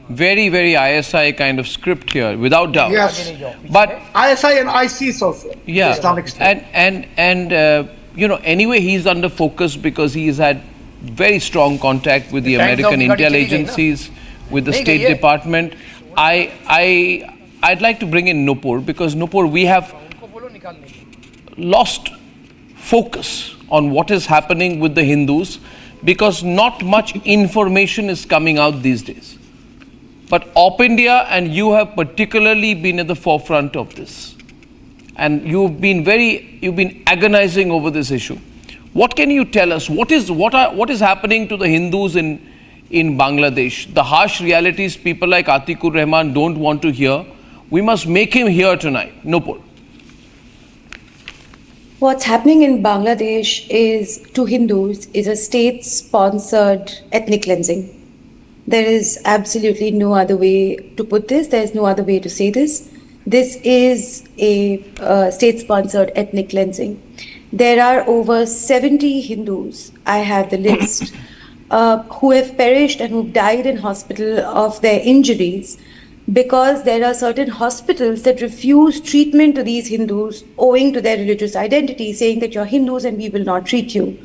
very ISI kind of script here, without doubt. Yes, but ISI and ISIS also. Yeah, Islamic State. and you know, anyway, he's under focus because he's had very strong contact with the American intel agencies, with the State Department. I'd like to bring in Nupur, because Nupur, we have lost focus on what is happening with the Hindus, because not much information is coming out these days. But Op India and you have particularly been at the forefront of this. And you've been agonizing over this issue. What can you tell us? What is happening to the Hindus in Bangladesh? The harsh realities people like Atikur Rahman don't want to hear. We must make him hear tonight. Nupur. What's happening in Bangladesh is, to Hindus, is a state-sponsored ethnic cleansing. There is absolutely no other way to put this. There is no other way to say this. This is a state-sponsored ethnic cleansing. There are over 70 Hindus, I have the list, who have perished and who've died in hospital of their injuries, because there are certain hospitals that refuse treatment to these Hindus owing to their religious identity, saying that you're Hindus and we will not treat you.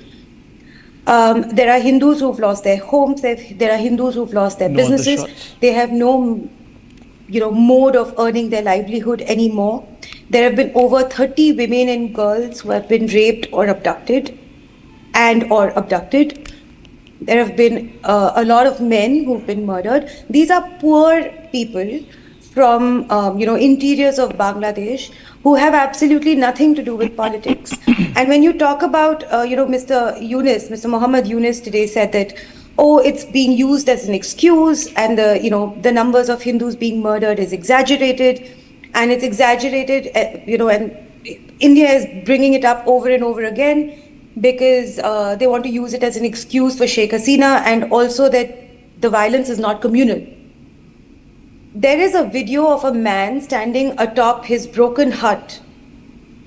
There are Hindus who've lost their homes, there are Hindus who've lost their businesses, they have no mode of earning their livelihood anymore. There have been over 30 women and girls who have been raped or abducted. There have been a lot of men who've been murdered. These are poor people from interiors of Bangladesh who have absolutely nothing to do with politics. And when you talk about Mr. Muhammad Yunus today said that, oh, it's being used as an excuse, and the numbers of Hindus being murdered is exaggerated, and it's exaggerated, and India is bringing it up over and over again because they want to use it as an excuse for Sheikh Hasina, and also that the violence is not communal. There is a video of a man standing atop his broken hut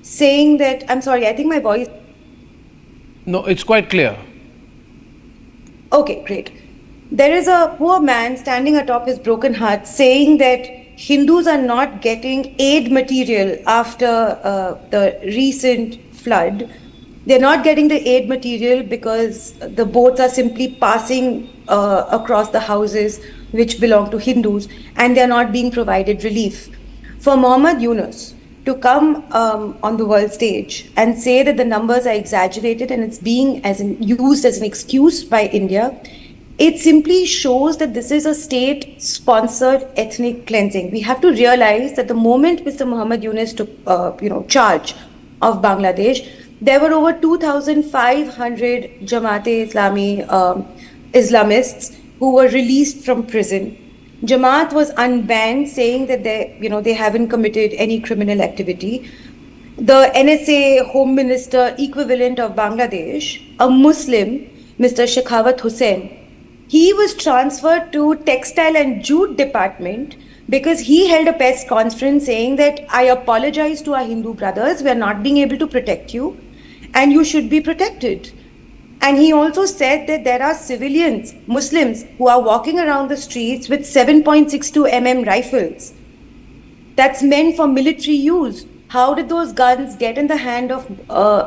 saying that, I'm sorry, I think my voice... No, it's quite clear. Okay, great. There is a poor man standing atop his broken heart saying that Hindus are not getting aid material after the recent flood. They're not getting the aid material because the boats are simply passing across the houses which belong to Hindus, and they're not being provided relief. For Muhammad Yunus to come on the world stage and say that the numbers are exaggerated and it's being used as an excuse by India, it simply shows that this is a state-sponsored ethnic cleansing. We have to realize that the moment Mr. Muhammad Yunus took charge of Bangladesh, there were over 2,500 Jamaat-e-Islami Islamists who were released from prison. Jamaat was unbanned, saying that they haven't committed any criminal activity. The NSA Home Minister equivalent of Bangladesh, a Muslim, Mr. Shekhawat Hussain, he was transferred to Textile and Jute Department because he held a press conference saying that I apologize to our Hindu brothers, we are not being able to protect you and you should be protected. And he also said that there are civilians, Muslims, who are walking around the streets with 7.62 mm rifles. That's meant for military use. How did those guns get in the hand of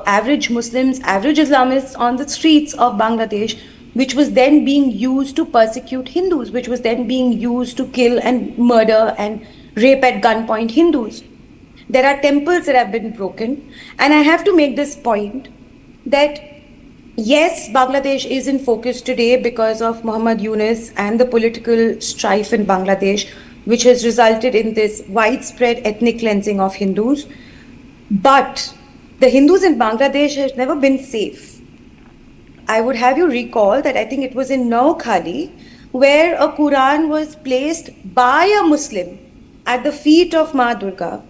average Muslims, average Islamists on the streets of Bangladesh, which was then being used to persecute Hindus, which was then being used to kill and murder and rape at gunpoint Hindus? There are temples that have been broken. And I have to make this point that yes, Bangladesh is in focus today because of Muhammad Yunus and the political strife in Bangladesh, which has resulted in this widespread ethnic cleansing of Hindus. But the Hindus in Bangladesh have never been safe. I would have you recall that I think it was in Naukhali where a Quran was placed by a Muslim at the feet of Ma Durga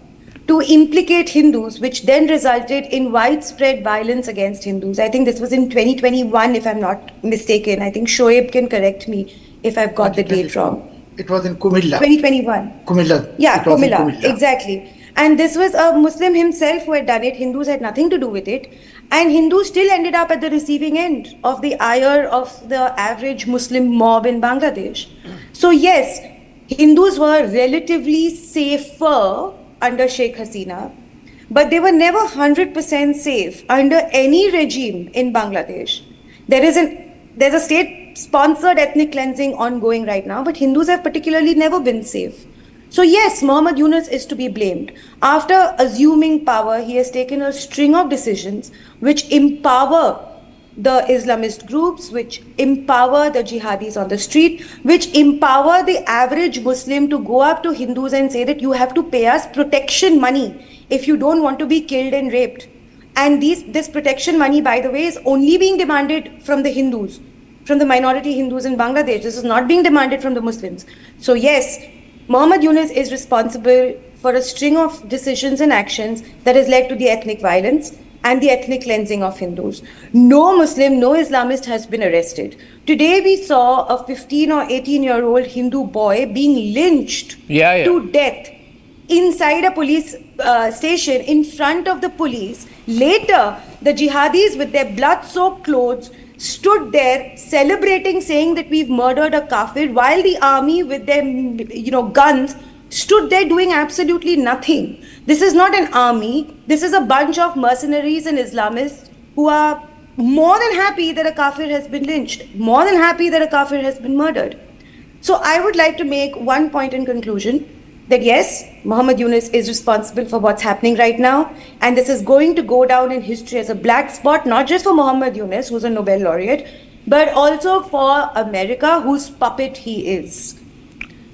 to implicate Hindus, which then resulted in widespread violence against Hindus. I think this was in 2021, if I'm not mistaken. I think Shoaib can correct me if I've got the date wrong. It was in Kumilla. 2021. Kumilla. Yeah, Kumilla, exactly. And this was a Muslim himself who had done it. Hindus had nothing to do with it. And Hindus still ended up at the receiving end of the ire of the average Muslim mob in Bangladesh. So yes, Hindus were relatively safer under Sheikh Hasina, but they were never 100% safe under any regime in Bangladesh. There's a state-sponsored ethnic cleansing ongoing right now, but Hindus have particularly never been safe. So yes, Muhammad Yunus is to be blamed. After assuming power, he has taken a string of decisions which empower the Islamist groups, which empower the jihadis on the street, which empower the average Muslim to go up to Hindus and say that you have to pay us protection money if you don't want to be killed and raped. And this protection money, by the way, is only being demanded from the Hindus, from the minority Hindus in Bangladesh. This is not being demanded from the Muslims. So yes, Muhammad Yunus is responsible for a string of decisions and actions that has led to the ethnic violence and the ethnic cleansing of Hindus. No Muslim, no Islamist has been arrested. Today we saw a 15 or 18-year-old Hindu boy being lynched to death inside a police station in front of the police. Later, the jihadis with their blood-soaked clothes stood there celebrating, saying that we've murdered a kafir, while the army with their guns stood there doing absolutely nothing. This is not an army. This is a bunch of mercenaries and Islamists who are more than happy that a kafir has been lynched, more than happy that a kafir has been murdered. So I would like to make one point in conclusion that yes, Muhammad Yunus is responsible for what's happening right now, and this is going to go down in history as a black spot, not just for Muhammad Yunus, who's a Nobel laureate, but also for America, whose puppet he is.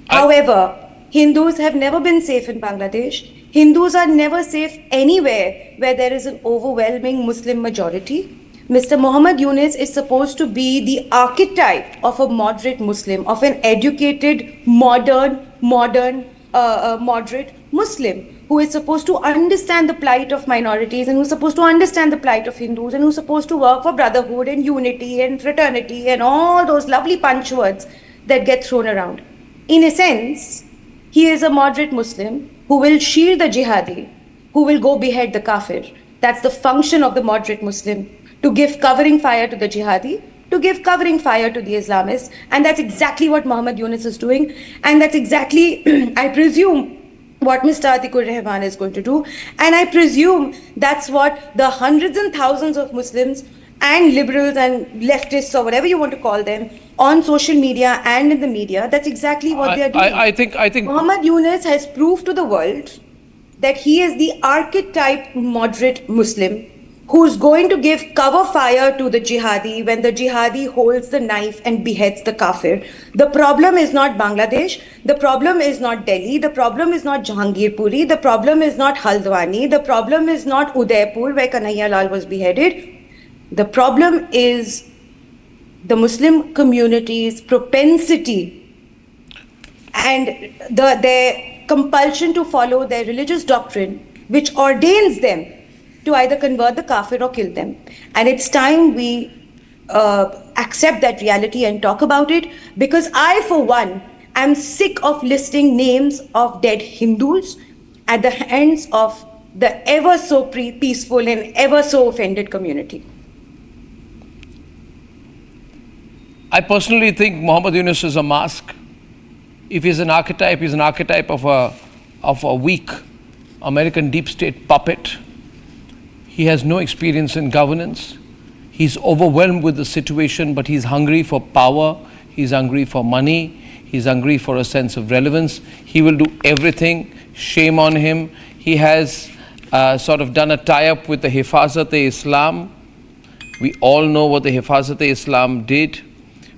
However, Hindus have never been safe in Bangladesh. Hindus are never safe anywhere where there is an overwhelming Muslim majority. Mr. Muhammad Yunus is supposed to be the archetype of a moderate Muslim, of an educated, moderate Muslim, who is supposed to understand the plight of minorities and who's supposed to understand the plight of Hindus and who's supposed to work for brotherhood and unity and fraternity and all those lovely punch words that get thrown around. In a sense, he is a moderate Muslim who will shield the jihadi, who will go behead the kafir. That's the function of the moderate Muslim, to give covering fire to the jihadi to give covering fire to the Islamists. And that's exactly what Muhammad Yunus is doing. And that's exactly, I presume, what Mr. Atikur Rahman is going to do. And I presume that's what the hundreds and thousands of Muslims and liberals and leftists, or whatever you want to call them, on social media and in the media, that's exactly what they are doing. I think Muhammad Yunus has proved to the world that he is the archetype moderate Muslim who's going to give cover fire to the jihadi when the jihadi holds the knife and beheads the kafir. The problem is not Bangladesh, the problem is not Delhi, the problem is not Jahangirpuri, the problem is not Haldwani, the problem is not Udaipur where Kanhaiya Lal was beheaded. The problem is the Muslim community's propensity and their compulsion to follow their religious doctrine, which ordains them to either convert the kafir or kill them. And it's time we accept that reality and talk about it, because I, for one, am sick of listing names of dead Hindus at the hands of the ever so peaceful and ever so offended community. I personally think Muhammad Yunus is a mask. If he's an archetype, he's an archetype of a weak American deep state puppet. He has no experience in governance. He's overwhelmed with the situation, but he's hungry for power. He's hungry for money. He's hungry for a sense of relevance. He will do everything. Shame on him. He has sort of done a tie-up with the Hifazat-e-Islam. We all know what the Hifazat-e-Islam did.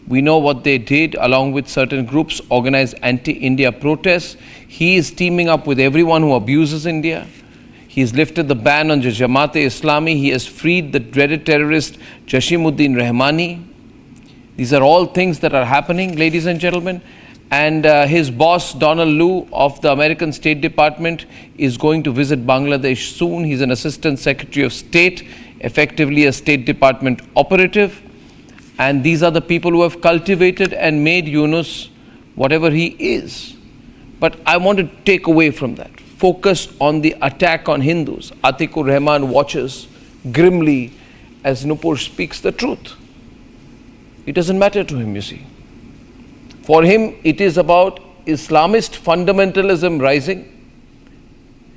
We know what they did along with certain groups, organized anti-India protests. He is teaming up with everyone who abuses India. He's lifted the ban on Jamaat-e-Islami. He has freed the dreaded terrorist Jashimuddin Rahmani. These are all things that are happening, ladies and gentlemen. And his boss, Donald Lu of the American State Department, is going to visit Bangladesh soon. He's an Assistant Secretary of State, effectively a State Department operative. And these are the people who have cultivated and made Yunus whatever he is. But I want to take away from that. Focus on the attack on Hindus. Atikur Rahman watches grimly as Nupur speaks the truth. It doesn't matter to him, you see. For him, it is about Islamist fundamentalism rising,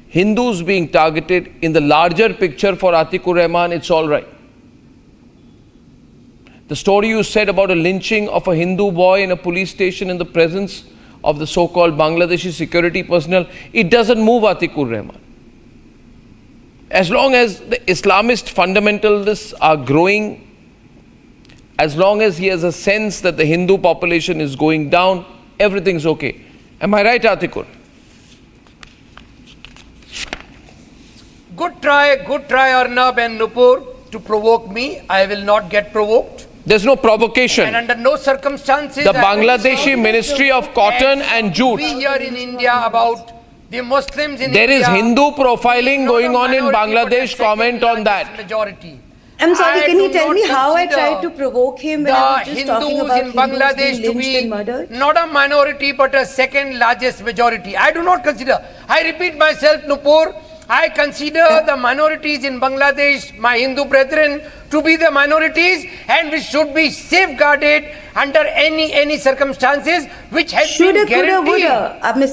Hindus being targeted. In the larger picture for Atikur Rahman, it's all right. The story you said about a lynching of a Hindu boy in a police station in the presence of the so-called Bangladeshi security personnel, it doesn't move Atikur Rahman. As long as the Islamist fundamentalists are growing, as long as he has a sense that the Hindu population is going down, everything's okay. Am I right, Atikur? Good try, Arnab and Nupur, to provoke me. I will not get provoked. There's no provocation. And under no circumstances... The Bangladeshi Ministry of Cotton and Jute. We here in India about the Muslims in there India... There is Hindu profiling going on in Bangladesh. Comment on that. Majority. I'm sorry, can you tell me how I tried to provoke him when I was just talking about Hindus being lynched and murdered? Not a minority but a second largest majority. I do not consider. I repeat myself, Nupur, I consider the minorities in Bangladesh, my Hindu brethren, to be the minorities and which should be safeguarded under any circumstances, which has been guaranteed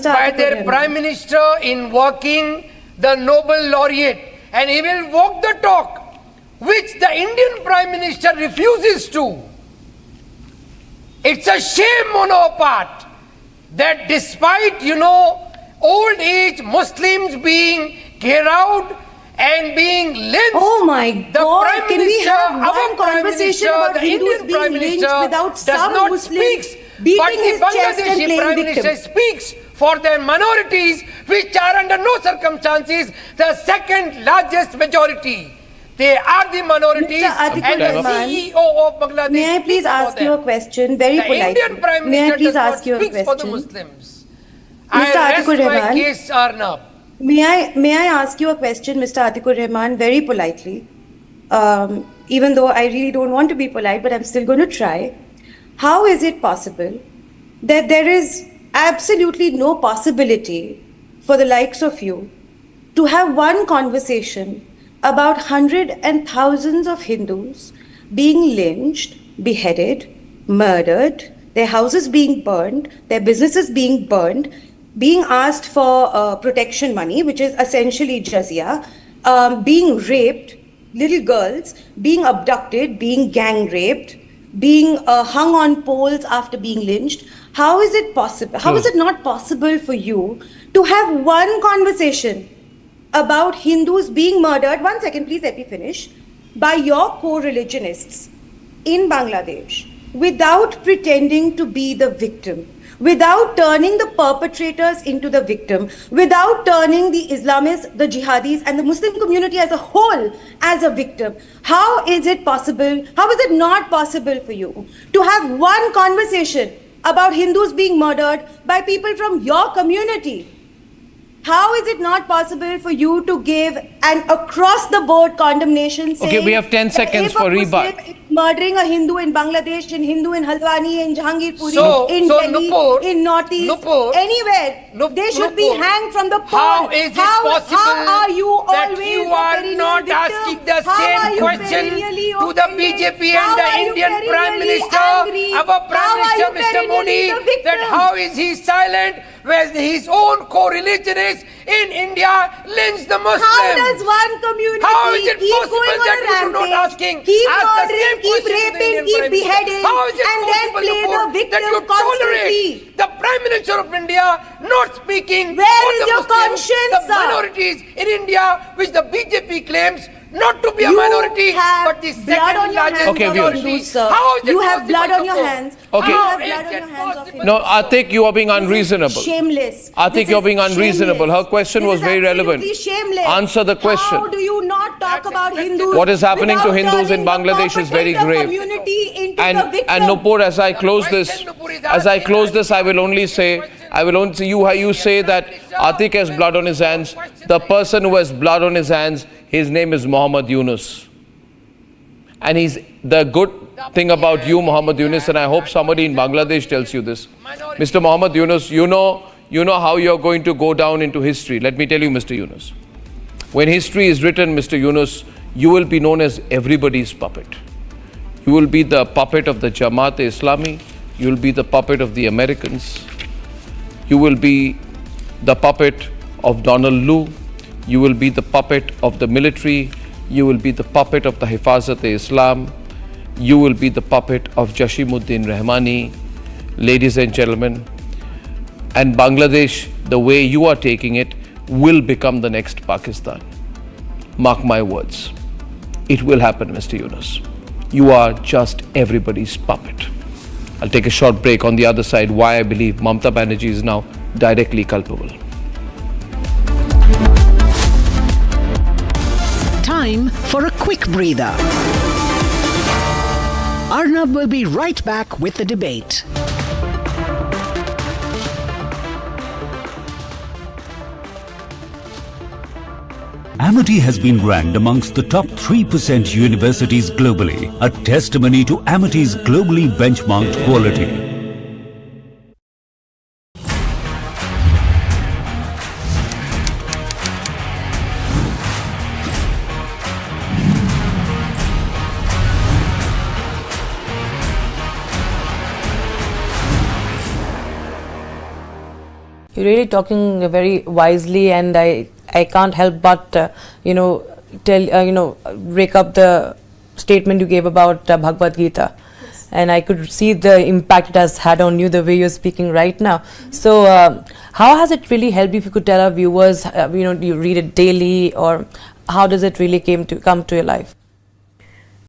by their Prime Minister in working the Nobel laureate, and he will walk the talk, which the Indian Prime Minister refuses to. It's a shame on our part that despite, old age Muslims being out and being lynched. Oh my God, can we have one conversation about Hindus being lynched without some Muslims beating his chest and playing victim? Speaks for their minorities, which are under no circumstances the second largest majority. They are the minorities, and the CEO of Bangladesh. May I please ask you a question very politely? The Indian Prime Minister does not speak for the Muslims. I rest my case, Arnab. May I ask you a question, Mr. Atikur Rahman, very politely? Even though I really don't want to be polite, but I'm still going to try. How is it possible that there is absolutely no possibility for the likes of you to have one conversation about hundreds and thousands of Hindus being lynched beheaded, murdered, their houses being burned, their businesses being burned, being asked for protection money, which is essentially jizya, being raped, little girls being abducted, being gang raped, being hung on poles after being lynched. How is it possible? How is it not possible for you to have one conversation about Hindus being murdered? 1 second, please let me finish. By your co-religionists in Bangladesh, without pretending to be the victim, without turning the perpetrators into the victim, without turning the Islamists, the jihadis, and the Muslim community as a whole as a victim. How is it possible? How is it not possible for you to have one conversation about Hindus being murdered by people from your community? How is it not possible for you to give an across-the-board condemnation saying... Okay, we have 10 seconds for rebut. Murdering a Hindu in Bangladesh, in Hindu in Halwani, in Jahangirpuri, in Delhi, Nupur, in Northeast, Nupur, anywhere, they should be hanged from the pole. How is it possible how are you that always you are not victim? asking the How same question to the BJP and the Indian Prime Minister, our Prime Minister Mr. Modi, that how is he silent when his own co-religionists in India lynch the Muslims? How does one community how is it keep possible going that on a you do not rampage, asking, keep ask the murdering, same keep question to the raping, Indian keep Prime Minister? beheading, How is it and then possible play the victim that you constantly? tolerate the Prime Minister of India not speaking Where for is the your Muslims, conscience, the sir? minorities in India, which the BJP claims not to be a You minority, have but the blood second on your largest hands Okay, of viewers. minority. Hindus, sir. How is it You have possible blood on to your go? hands. Okay. You How have is blood on it your hands of possible? Hindus. No, Atik, you are being This is unreasonable. shameless. Atik, This you're is being unreasonable. shameless. Her question This was is very relevant. absolutely shameless. Answer the question. How do you not talk about Hindus? What is happening to without Hindus in turning the Bangladesh is very perpetrator grave. community into the And victim? Nupur, as I close this, I will only say, you say that Atik has blood on his hands. The person who has blood on his hands, his name is Muhammad Yunus. And he's the good thing about you, Muhammad Yunus, and I hope somebody in Bangladesh tells you this. Mr. Muhammad Yunus, you know how you're going to go down into history. Let me tell you, Mr. Yunus. When history is written, Mr. Yunus, you will be known as everybody's puppet. You will be the puppet of the Jamaat-e-Islami. You will be the puppet of the Americans. You will be the puppet of Donald Lu. You will be the puppet of the military. You will be the puppet of the Hifazat-e-Islam. You will be the puppet of Jashimuddin Rahmani. Ladies and gentlemen, and Bangladesh, the way you are taking it, will become the next Pakistan. Mark my words. It will happen, Mr. Yunus. You are just everybody's puppet. I'll take a short break. On the other side, why I believe Mamata Banerjee is now directly culpable. Time for a quick breather. Arnab will be right back with the debate. Amity has been ranked amongst the top 3% universities globally, a testimony to Amity's globally benchmarked quality. You're really talking very wisely, and I can't help but break up the statement you gave about Bhagavad Gita. Yes. And I could see the impact it has had on you, the way you're speaking right now. So how has it really helped you? If you could tell our viewers, you read it daily, or how does it really come to your life?